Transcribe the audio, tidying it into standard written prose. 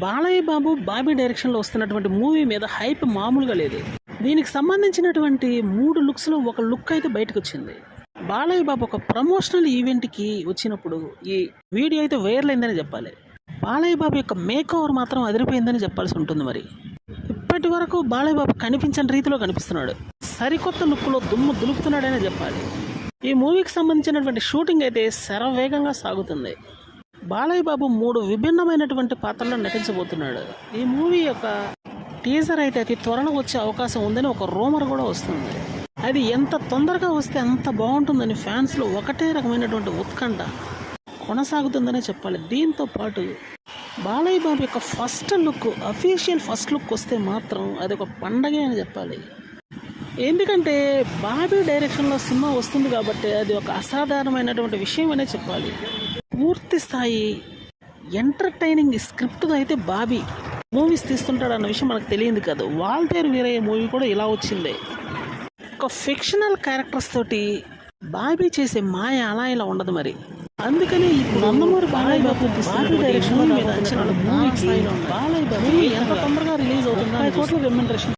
బాలయ్య బాబు బాబీ డైరెక్షన్లో వస్తున్నటువంటి మూవీ మీద హైప్ మామూలుగా లేదు. దీనికి సంబంధించినటువంటి 3 లుక్స్లో ఒక లుక్ అయితే బయటకు వచ్చింది. బాలయ్య బాబు ఒక ప్రమోషనల్ ఈవెంట్కి వచ్చినప్పుడు ఈ వీడియో అయితే వైరల్ అయిందని చెప్పాలి. బాలయ్య బాబు యొక్క మేక్ ఓవర్ మాత్రం అదిరిపోయిందని చెప్పాల్సి ఉంటుంది. మరి ఇప్పటి వరకు బాలయ్య బాబు కనిపించని రీతిలో కనిపిస్తున్నాడు. సరికొత్త లుక్లో దుమ్ము దులుపుతున్నాడనే చెప్పాలి. ఈ మూవీకి సంబంధించినటువంటి షూటింగ్ అయితే శరవేగంగా సాగుతుంది. బాలయ్య బాబు 3 విభిన్నమైనటువంటి పాత్రల్లో నటించబోతున్నాడు. ఈ మూవీ యొక్క టీజర్ అయితే అతి త్వరలో వచ్చే అవకాశం ఉందని ఒక రూమర్ కూడా వస్తుంది. అది ఎంత తొందరగా వస్తే అంత బాగుంటుందని ఫ్యాన్స్లో ఒకటే రకమైనటువంటి ఉత్కంఠ కొనసాగుతుందనే చెప్పాలి. దీంతో పాటు బాలయ్య బాబు యొక్క అఫీషియల్ ఫస్ట్ లుక్ వస్తే మాత్రం అది ఒక పండగే అని చెప్పాలి. ఎందుకంటే బాబీ డైరెక్షన్లో సినిమా వస్తుంది కాబట్టి అది ఒక అసాధారణమైనటువంటి విషయం అనే చెప్పాలి. పూర్తి స్థాయి ఎంటర్టైనింగ్ స్క్రిప్ట్తో అయితే బాబీ మూవీస్ తీస్తుంటాడు అన్న విషయం మనకు తెలియదు కాదు. వాల్తేరు వీరయ్య మూవీ కూడా ఇలా వచ్చింది. ఒక ఫిక్షనల్ క్యారెక్టర్స్ తోటి బాబీ చేసే మాయ అలా ఇలా ఉండదు. మరి అందుకని ఇప్పుడు నందమూరి బాలయ్య బాబు బాబీ డైరెక్షన్ మీద అంచనాలు బాలయ్య బాబు ఎంత తొందరగా రిలీజ్ అవుతుందో 30 కోట్ల రెమ్యునరేషన్